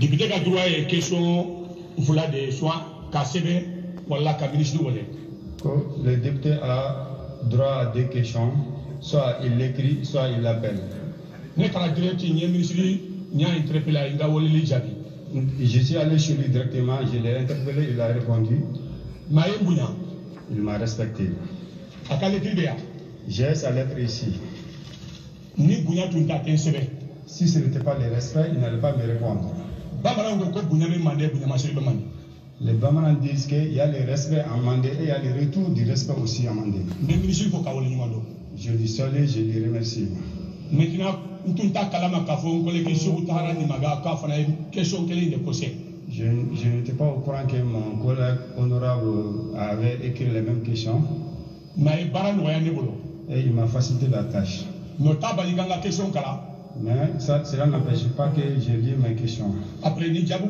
Député ka droit et question voilà des soins cassés voilà ka ministre wala. Le député a droit à des questions, soit il l'écrit, soit il l'appelle. Ne kala direct ni ministre ni a interpellé inga wala li jabi. Je suis allé chez lui directement, je l'ai interpellé, il a répondu. Il m'a respecté. J'ai sa lettre ici. Si ce n'était pas le respect, il n'allait pas me répondre. Les Bamaran disent qu'il y a le respect en Mandé et il y a le retour du respect aussi en Mandé. Je lui salue, je lui remercie. Maintenant, je n'étais pas au courant que mon collègue honorable avait écrit les mêmes questions. Et il m'a facilité la tâche. Mais cela n'empêche pas que je lis mes questions. Après les questions,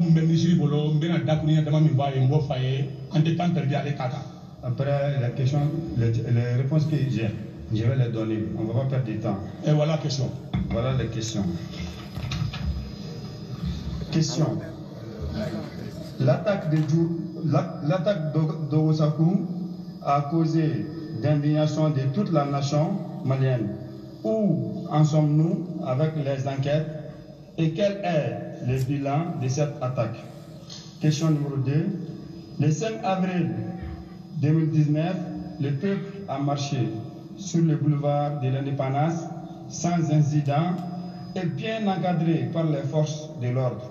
les réponses que j'ai, je vais les donner. On ne va pas perdre du temps. Et voilà la question. Voilà les questions. Question. L'attaque d'Ogosakou a causé d'indignation de toute la nation malienne. Où en sommes-nous avec les enquêtes et quel est le bilan de cette attaque? Question numéro 2. Le 5 avril 2019, le peuple a marché sur le boulevard de l'Indépendance sans incident et bien encadré par les forces de l'ordre.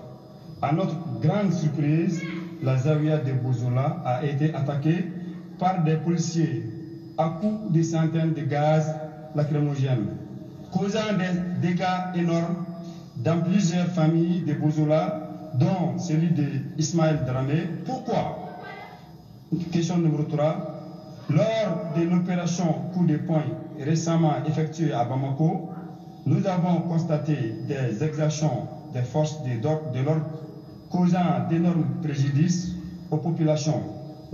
À notre grande surprise, la Zawiya de Bozola a été attaquée par des policiers à coups de centaines de gaz lacrymogènes, causant des dégâts énormes dans plusieurs familles de Bozola, dont celui de Ismaël Dramé. Pourquoi? Question numéro 3. Lors de l'opération coup de poing récemment effectuée à Bamako, nous avons constaté des exactions des forces de l'ordre causant d'énormes préjudices aux populations,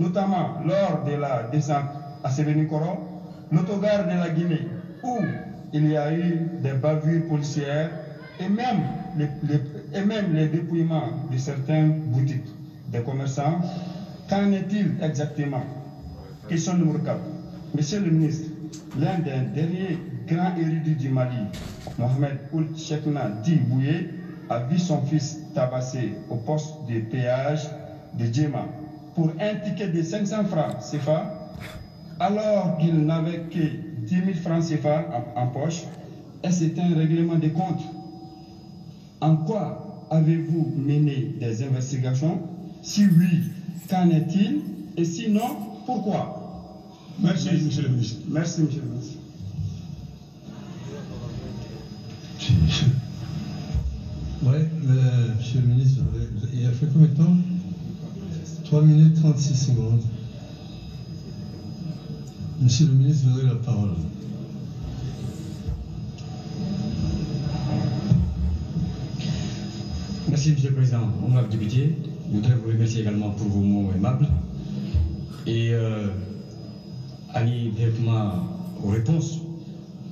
notamment lors de la descente à Sévénikoro, l'autogare de la Guinée, où il y a eu des bavures policières et même les dépouillements de certaines boutiques des commerçants. Qu'en est-il exactement? Question numéro 4. Monsieur le ministre, l'un des derniers grands érudits du Mali, Mohamed Ould Chekna Di Bouye, a vu son fils tabassé au poste de péage de Djema pour un ticket de 500 francs CFA, alors qu'il n'avait que 10 000 francs CFA en poche, et c'est un règlement de compte. En quoi avez-vous mené des investigations? Si oui, qu'en est-il? Et sinon, pourquoi? Merci, monsieur le ministre. Merci, monsieur le ministre. Oui, monsieur le ministre, il a fait combien de temps? 3 minutes 36 secondes. Monsieur le ministre, vous avez la parole. Merci, monsieur le président. Honorable député, je voudrais vous remercier également pour vos mots aimables et aller directement aux réponses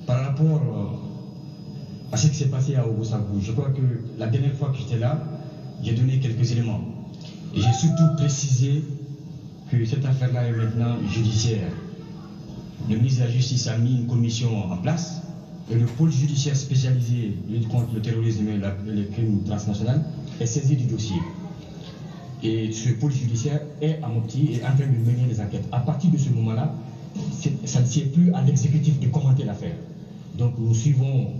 par rapport à ce qui s'est passé à Ogosakou. Je crois que la dernière fois que j'étais là, j'ai donné quelques éléments. Et j'ai surtout précisé que cette affaire-là est maintenant judiciaire. Le ministre de la Justice a mis une commission en place et le pôle judiciaire spécialisé lutte contre le terrorisme et les crimes transnationaux est saisi du dossier. Et ce pôle judiciaire est à Mopti et est en train de mener les enquêtes. À partir de ce moment-là, ça ne tient plus à l'exécutif de commenter l'affaire. Donc nous suivons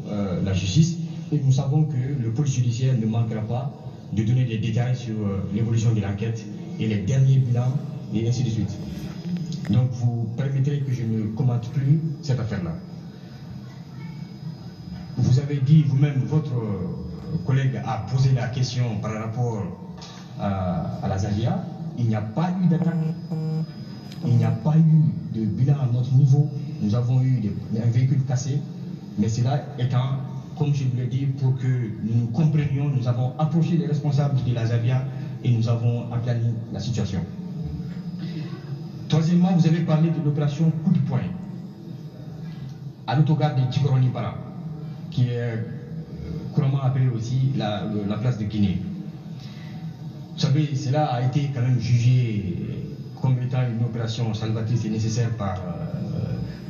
la justice et nous savons que le pôle judiciaire ne manquera pas de donner des détails sur l'évolution de l'enquête et les derniers bilans et ainsi de suite. Donc vous permettrez que je ne commente plus cette affaire-là. Vous avez dit vous-même, votre collègue a posé la question par rapport à la Zawiya. Il n'y a pas eu d'attaque, il n'y a pas eu de bilan à notre niveau. Nous avons eu un véhicule cassé, mais cela étant, comme je vous l'ai dit, pour que nous nous comprenions, nous avons approché les responsables de la Zawiya et nous avons aplani la situation. Troisièmement, vous avez parlé de l'opération coup de poing à l'autogare de Djikoroni-Para, qui est couramment appelée aussi la place de Guinée. Vous savez, cela a été quand même jugé comme étant une opération salvatrice et nécessaire par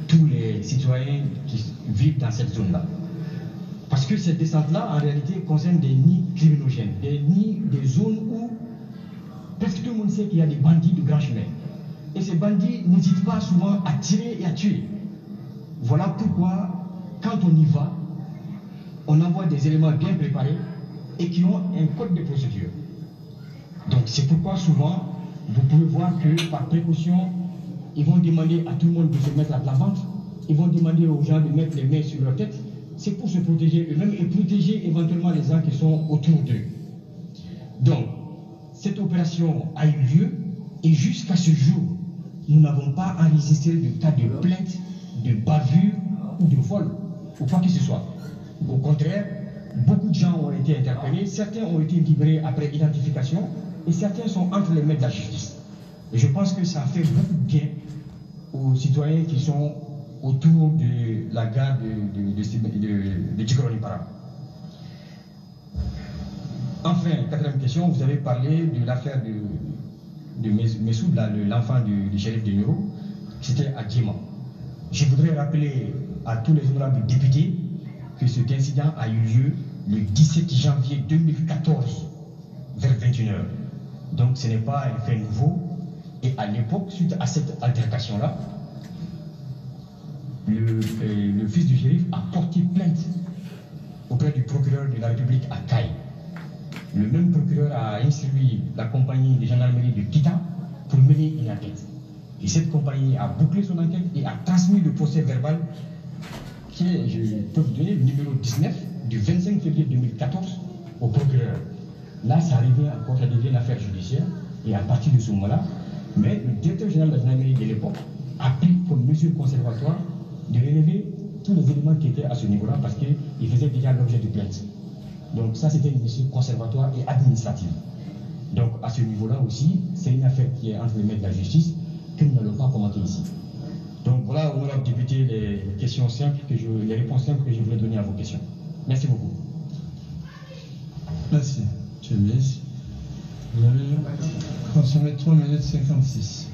tous les citoyens qui vivent dans cette zone-là. Parce que cette descente-là, en réalité, concerne des nids criminogènes, des nids, des zones où presque tout le monde sait qu'il y a des bandits de grand chemin. Et ces bandits n'hésitent pas souvent à tirer et à tuer. Voilà pourquoi, quand on y va, on envoie des éléments bien préparés et qui ont un code de procédure. Donc c'est pourquoi souvent, vous pouvez voir que par précaution, ils vont demander à tout le monde de se mettre à plat ventre, ils vont demander aux gens de mettre les mains sur leur tête. C'est pour se protéger eux-mêmes et protéger éventuellement les gens qui sont autour d'eux. Donc, cette opération a eu lieu et jusqu'à ce jour, nous n'avons pas enregistré de cas de plainte, de bavure ou de vol ou quoi que ce soit. Au contraire, beaucoup de gens ont été interpellés, certains ont été libérés après identification et certains sont entre les mains de la justice. Et je pense que ça fait beaucoup de bien aux citoyens qui sont autour de la gare de Djikoroni-Para. Enfin, quatrième question, vous avez parlé de l'affaire de Messoud, l'enfant du shérif de Nioro, c'était à Djema. Je voudrais rappeler à tous les honorables députés que cet incident a eu lieu le 17 janvier 2014 vers 21h. Donc ce n'est pas un fait nouveau. Et à l'époque, suite à cette altercation-là, le fils du shérif a porté plainte auprès du procureur de la République à Caille. Le même procureur a instruit la compagnie de gendarmerie de Kita pour mener une enquête. Et cette compagnie a bouclé son enquête et a transmis le procès verbal qui est, je peux vous donner, le numéro 19 du 25 février 2014 au procureur. Là, ça arrivait encore, ça devient une affaire judiciaire et à partir de ce moment-là, mais le directeur général de la gendarmerie de l'époque a pris comme mesure conservatoire de relever tous les éléments qui étaient à ce niveau-là parce qu'il faisait déjà l'objet de plainte. Donc ça, c'était une mesure conservatoire et administrative. Donc à ce niveau-là aussi, c'est une affaire qui est entre les mains de la justice que nous n'allons pas commenter ici. Donc voilà, honorable député, les questions simples, les réponses simples que je voulais donner à vos questions. Merci beaucoup. Merci, monsieur le ministre. Vous avez consommé 3 minutes 56.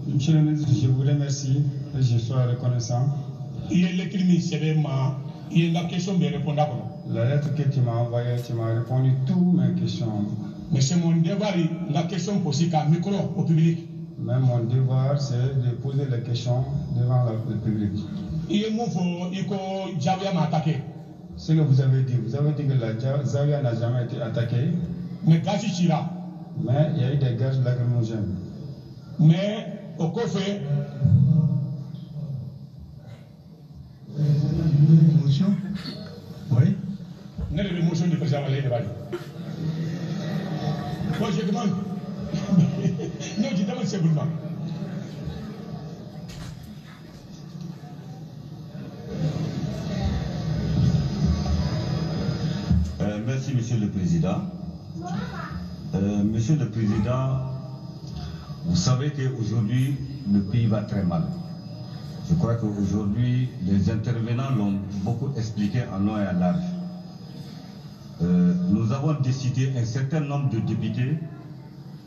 Monsieur le ministre, je vous remercie et je suis reconnaissant. La lettre que tu m'as envoyée, tu m'as répondu toutes mes questions. Mais c'est mon devoir, la question posée à micro au public. Mais mon devoir, c'est de poser les questions devant le public. Ce que vous avez dit que la Zawiya n'a jamais été attaquée. Mais il y a eu des gaz lacrymogènes. Mais au cofé. Motion? Oui. N'est pas l'émotion du président Alain Debali. Moi je demande. Non, je demande simplement. Merci, Monsieur le Président. Monsieur le Président, vous savez qu'aujourd'hui, le pays va très mal. Je crois qu'aujourd'hui, les intervenants l'ont beaucoup expliqué en long et en large. Nous avons décidé un certain nombre de députés,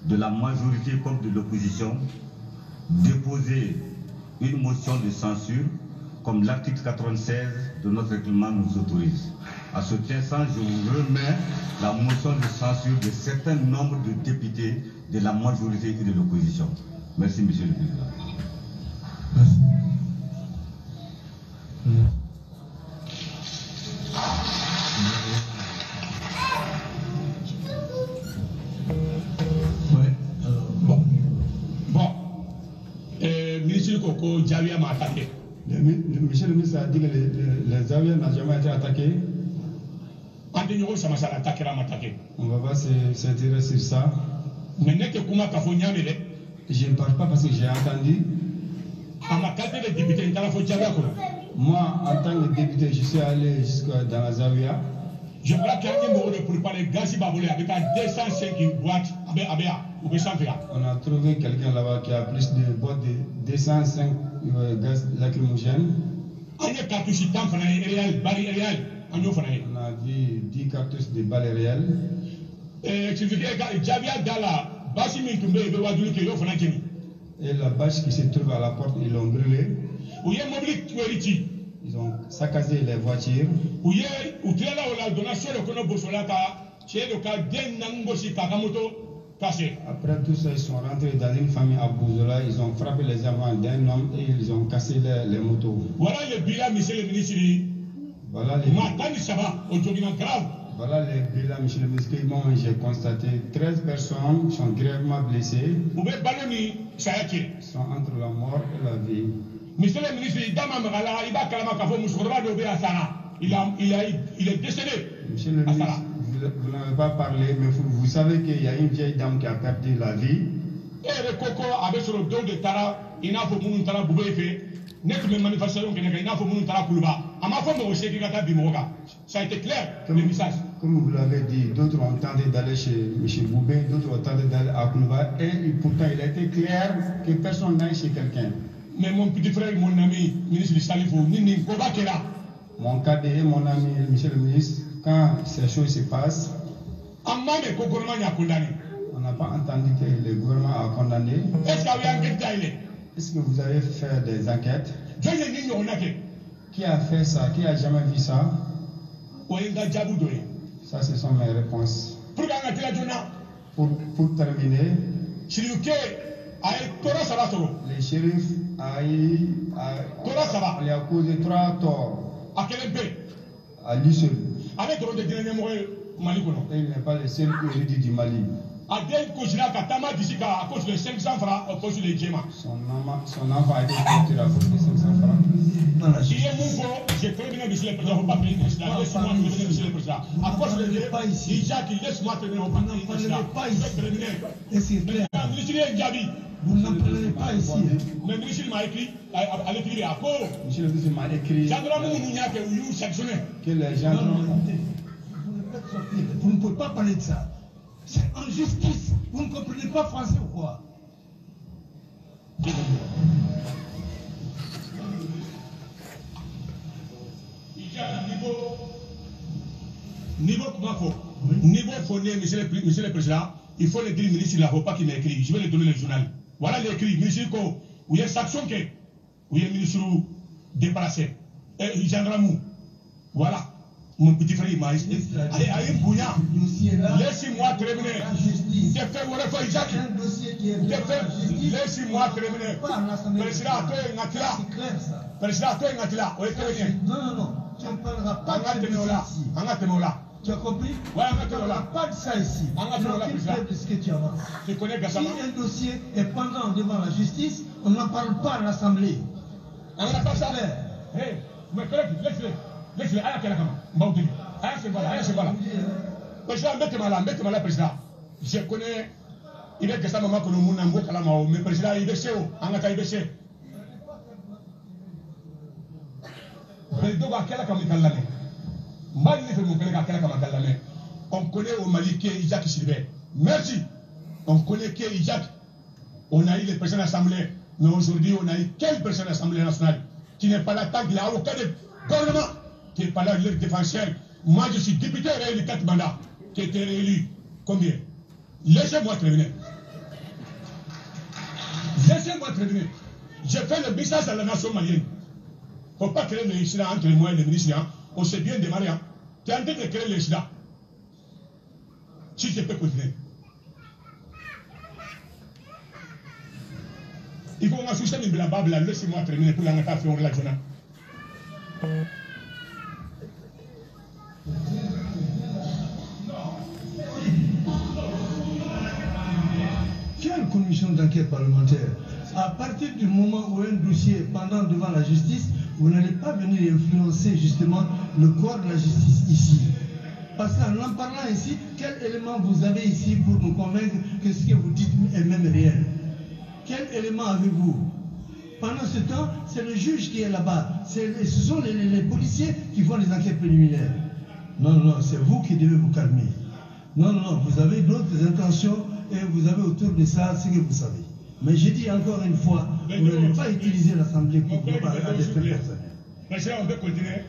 de la majorité comme de l'opposition, déposer une motion de censure, comme l'article 96 de notre règlement nous autorise. À ce instant, je vous remets la motion de censure de certains nombres de députés de la majorité et de l'opposition. Merci, Monsieur le Président. Merci. Ministre Koko Zawiya m'a attaqué. Monsieur le ministre a dit que les Zawiya n'ont jamais été attaqués. On va pas s'intéresser sur ça. Mais je ne parle pas parce que j'ai entendu. Moi, en tant que député, je suis allé jusqu'à dans la Zawiya. Je crois qu'il y a un numéro de préparer Gazi Baboulé avec 205 boîtes ou 100. On a trouvé quelqu'un là-bas qui a plus de boîtes de 205 gaz lacrymogènes. On a vu 10 cartouches de balles réelles. Et la bâche qui se trouve à la porte, ils l'ont brûlée. Ils ont saccagé les voitures. Après tout ça, ils sont rentrés dans une famille à Bouzola, ils ont frappé les enfants d'un homme et ils ont cassé les motos. Voilà le bilan, monsieur le ministre. Voilà les bilans, monsieur le ministre. J'ai constaté 13 personnes sont grièvement blessées. Ils sont entre la mort et la vie. Monsieur le ministre, il est décédé. Monsieur le ministre, vous n'avez pas parlé, mais vous savez qu'il y a une vieille dame qui a perdu la vie. Ça a été clair, le message. Comme vous l'avez dit, d'autres ont tenté d'aller chez M. Boubé, d'autres ont tenté d'aller à Koulouba, et pourtant il a été clair que personne n'aille chez quelqu'un. Mais mon petit frère, mon ami, ministre du Salifou, mon cadet, mon ami, monsieur le ministre, quand ces choses se passent, on n'a pas entendu que le gouvernement a condamné. Est-ce que vous avez fait des enquêtes? Qui a fait ça? Qui a jamais vu ça? Ça, ce sont mes réponses. Pour terminer, les shérifs lui a causé 3 torts. À lui seul. Et il n'est pas le seul érudit du Mali. Son enfant a été capturé à cause de 500 francs. J'ai prévenu monsieur le président, pas payer monsieur le président. À cause de Jacques, laisse-moi terminer, on ne pas ici. Vous n'en parlez pas ici. Mais le ministre m'a écrit, à l'écrit à cause. Monsieur le ministre m'a écrit que les gens. Vous ne pouvez pas parler de ça. C'est injustice. Vous ne comprenez pas français ou quoi? Niveau comment faut? Niveau fondé, monsieur le président, il faut le dire ministre, il n'a pas qui m'a écrit. Je vais le donner le journal. Voilà l'écrit, ministre, où il y a sanction que, où il y a ministre déplacé. Et gendarme, voilà. Mon petit frère, il m'a expliqué. Allez, Bouya, laissez-moi terminer. Laissez-moi terminer. Président, toi, non, tu ne parleras pas de ça ici. Tu as compris? Ouais, on ne parlera pas de ça ici. On a de ce que tu avances. Tu connais Gassama? Si un dossier est pendant devant la justice, on n'en parle pas à l'Assemblée. On n'a pas ça. Hé, mes collègues, laisse-le. Laisse-le. Allez, c'est voilà. Président, mettez-moi là, président. Je connais. Il est que ça, maman, que nous n'avons pas la main. Mais président, il est chez vous. On a qu'à y chez. On connaît au Mali qui est Isaac Sylvain. Merci. On connaît qui est Isaac. On a eu les présidents de l'Assemblée. Mais aujourd'hui, on a eu quel président de l'Assemblée nationale qui n'est pas là tant qu'il a aucun gouvernement qui n'est pas là, leur défenseur. Moi, je suis député réélu 4 mandats qui a été réélu. Combien? Laissez-moi terminer. J'ai fait le business à la nation malienne. Il ne faut pas créer les incidents entre moi et les ministres. On s'est bien démarré. Tu es en train de créer les incidents. Si je peux continuer. Il faut m'assurer de la Bible, laissez-moi terminer pour la faire la journée. Quelle commission d'enquête parlementaire? À partir du moment où un dossier est pendant devant la justice, vous n'allez pas venir influencer justement le corps de la justice ici. Parce qu'en en parlant ici, quel élément vous avez ici pour nous convaincre que ce que vous dites est même réel? Quel élément avez-vous? Pendant ce temps, c'est le juge qui est là-bas. Ce sont les policiers qui font les enquêtes préliminaires. Non, c'est vous qui devez vous calmer. Non, vous avez d'autres intentions et vous avez autour de ça ce que vous savez. Mais je dis encore une fois, vous n'allez pas utiliser l'Assemblée pour parler à des fins personnelles. Président, on peut continuer.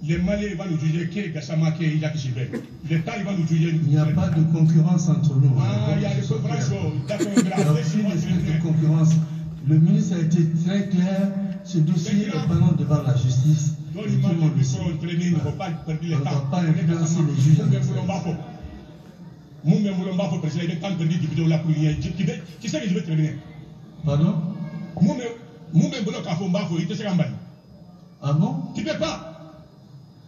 Les Maliens vont nous juger qui est Gassama, qui est Jacques Chibé. L'État va nous juger. Il n'y a pas de concurrence entre nous. Ah, il y a des concurrences. De concurrence. Le ministre a été très clair. Ce dossier est pendant devant la justice. On ne va pas influencer les juges. Moi-même, je ne président, il est temps de dire député là pour qui sait que je vais terminer. Pardon? Moi-même, il te sait qu'en bas. Ah bon? Tu ne peux pas.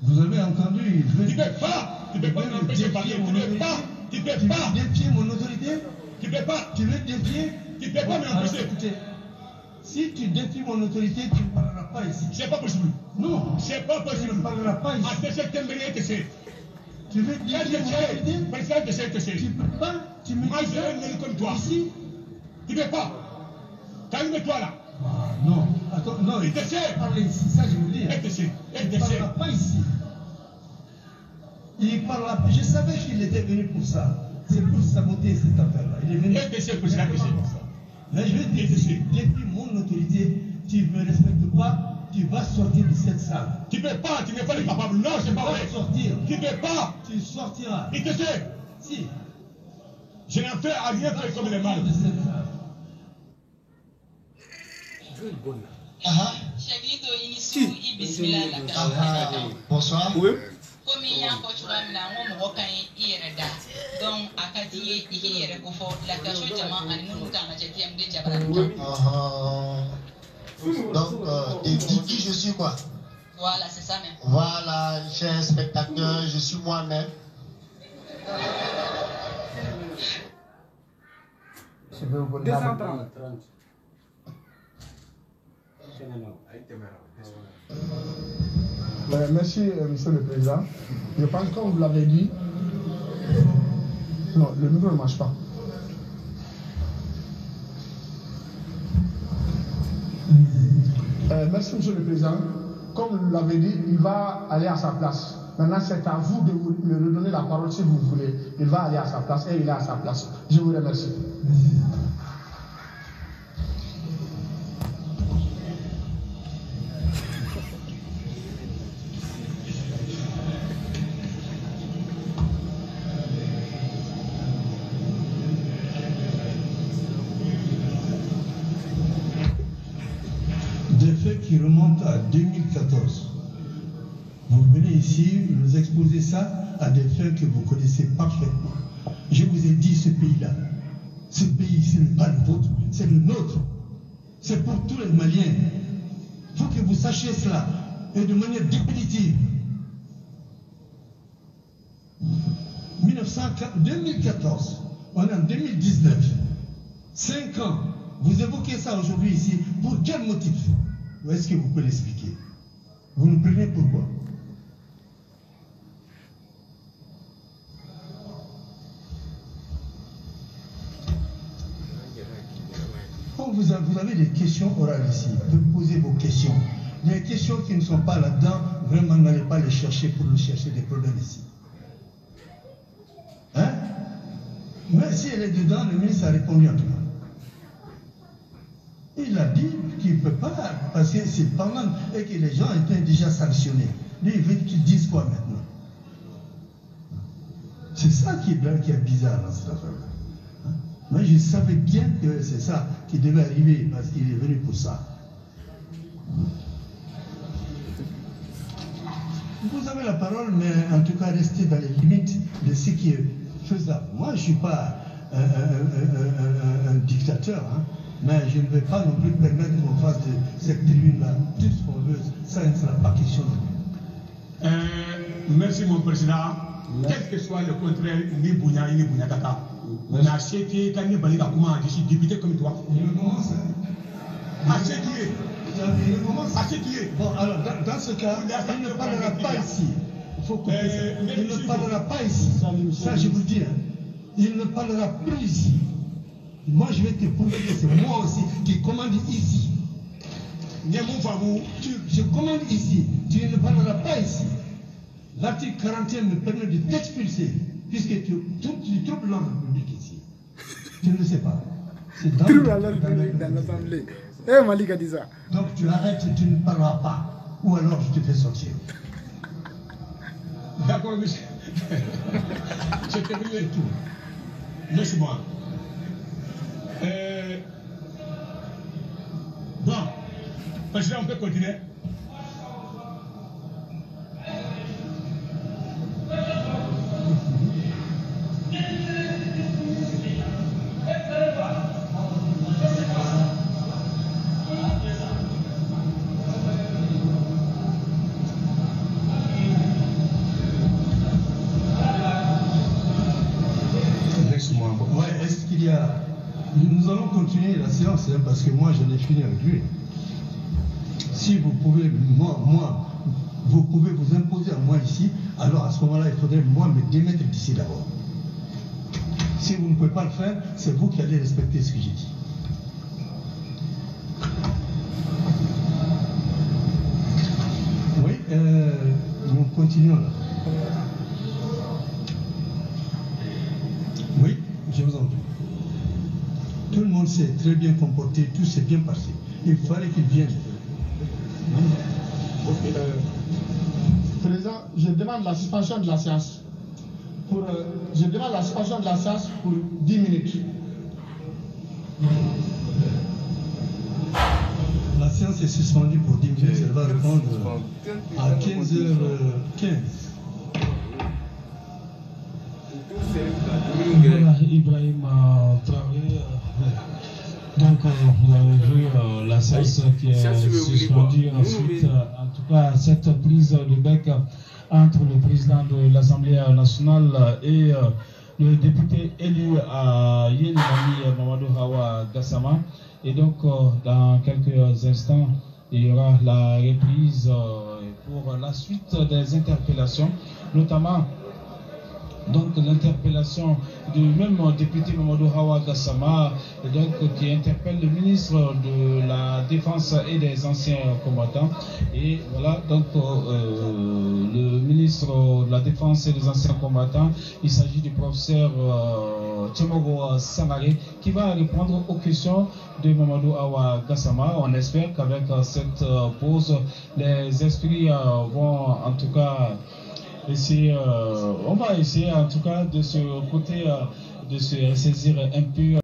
Vous avez entendu, il veut... Tu ne peux pas. Tu ne peux pas m'empêcher de parler. Tu ne peux pas. Tu ne peux pas. Tu veux défier mon autorité? Tu ne peux pas. Tu veux défier? Tu ne peux pas m'empêcher. Écoutez, si tu défies mon autorité, tu ne parleras pas ici. C'est pas possible. Non. C'est pas possible. Tu ne parleras pas ici. À ce septembre, tu veux défier mon autorité? Président de CRTC. Tu ne peux pas. Tu me Moi, je vais venir comme toi. Ici? Tu ne peux pas. Calme-toi là. Ah, non. Attends, non. Il te sait. Parler ici, ça je veux dire. RTC. Il ne parlera pas ici. Il parlera pas. Je savais qu'il était venu pour ça. C'est pour saboter cette affaire-là. Il est venu. RTC, président RTC. Mais je vais te dire, depuis mon autorité, tu ne me respectes pas, tu vas sortir de cette salle. Tu ne peux pas, tu n'es pas capable. Non, c'est pas vrai. Sortir. Tu ne peux pas. Tu sortiras. Il te sait. Si. Je n'en fais à rien faire comme les mal. Bonsoir. Oui. Donc, qui je suis quoi? Voilà, c'est ça même. Voilà, chers spectateurs, je suis moi-même. Merci, Monsieur le Président. Je pense, comme vous l'avez dit, non, le micro ne marche pas. Merci, Monsieur le Président. Comme vous l'avez dit, il va aller à sa place. Maintenant, c'est à vous de lui redonner la parole si vous voulez. Il va aller à sa place et il est à sa place. Je vous remercie. Des faits qui remontent à 2014. Vous venez ici, nous exposez ça à des faits que vous connaissez parfaitement. Je vous ai dit ce pays-là. Ce pays, ce n'est pas le vôtre, c'est le nôtre. C'est pour tous les Maliens. Il faut que vous sachiez cela, et de manière définitive. 2014, on est en 2019. 5 ans. Vous évoquez ça aujourd'hui ici. Pour quel motif? Ou est-ce que vous pouvez l'expliquer? Vous nous prenez pourquoi? Quand vous avez des questions orales ici, vous posez vos questions. Les questions qui ne sont pas là-dedans, vraiment n'allez pas les chercher pour nous chercher des problèmes ici. Hein? Mais si elle est dedans, le ministre a répondu en tout cas. Il a dit qu'il ne peut pas, parce que c'est pendant et que les gens étaient déjà sanctionnés. Lui, il veut qu'ils disent quoi maintenant? C'est ça qui est bizarre dans cette affaire-là. Moi, je savais bien que c'est ça qui devait arriver, parce qu'il est venu pour ça. Vous avez la parole, mais en tout cas, restez dans les limites de ce qui est faisable. Moi, je ne suis pas un dictateur, hein. Mais je ne vais pas non plus permettre qu'on fasse de cette tribune-là tout ce qu'on veut. Ça ne sera pas question de nous. Merci mon président. Quel que soit le contraire, ni Bounia ni Bouniakata. On a acheté quand il y a je suis député comme toi. Il recommence. Acheté. Il recommence. Acheté. Bon, alors, dans ce cas, il ne parlera pas ici. Il faut couper ça. Il ne parlera pas ici. Ça, je vous le dis. Il ne parlera plus ici. Moi, je vais te prouver que c'est moi aussi qui commande ici. Je commande ici. Tu ne parleras pas ici. L'article 41 me permet de t'expulser, puisque tu troubles l'ordre public ici. Tu ne le sais pas. C'est dans l'ordre public dans l'Assemblée. Eh, Malik a dit ça. Donc tu arrêtes, tu ne parleras pas. ou alors je te fais sortir. D'accord, monsieur. J'ai terminé tout. Laisse-moi. Bon, président, on peut continuer. Ouais, est-ce qu'il y a... Nous allons continuer la séance hein, parce que moi j'en ai fini avec lui. Si vous pouvez, vous pouvez vous imposer à moi ici, alors à ce moment-là, il faudrait moi me démettre d'ici d'abord. Si vous ne pouvez pas le faire, c'est vous qui allez respecter ce que j'ai dit. Oui, nous continuons là. Oui, je vous en prie. Tout le monde s'est très bien comporté, tout s'est bien passé. Il fallait qu'il vienne. Président, je demande la suspension de la séance. Je demande la suspension de la séance pour 10 minutes. La séance est suspendue pour 10 minutes, elle va reprendre à 15h15. Voilà, Ibrahim Traoré. Donc, vous avez vu la séance qui est suspendue ensuite, en tout cas, cette prise de bec entre le président de l'Assemblée nationale et le député élu à Yenimani, Mamadou Hawa Gassama. Et donc, dans quelques instants, il y aura la reprise pour la suite des interpellations, notamment donc l'interpellation du même député Mamadou Hawa Gassama, donc, qui interpelle le ministre de la Défense et des anciens combattants. Et voilà, donc le ministre de la Défense et des anciens combattants, il s'agit du professeur Tchemogo Sangaré, qui va répondre aux questions de Mamadou Hawa Gassama. On espère qu'avec cette pause, les esprits vont en tout cas on va essayer en tout cas de ce côté de se ressaisir un peu.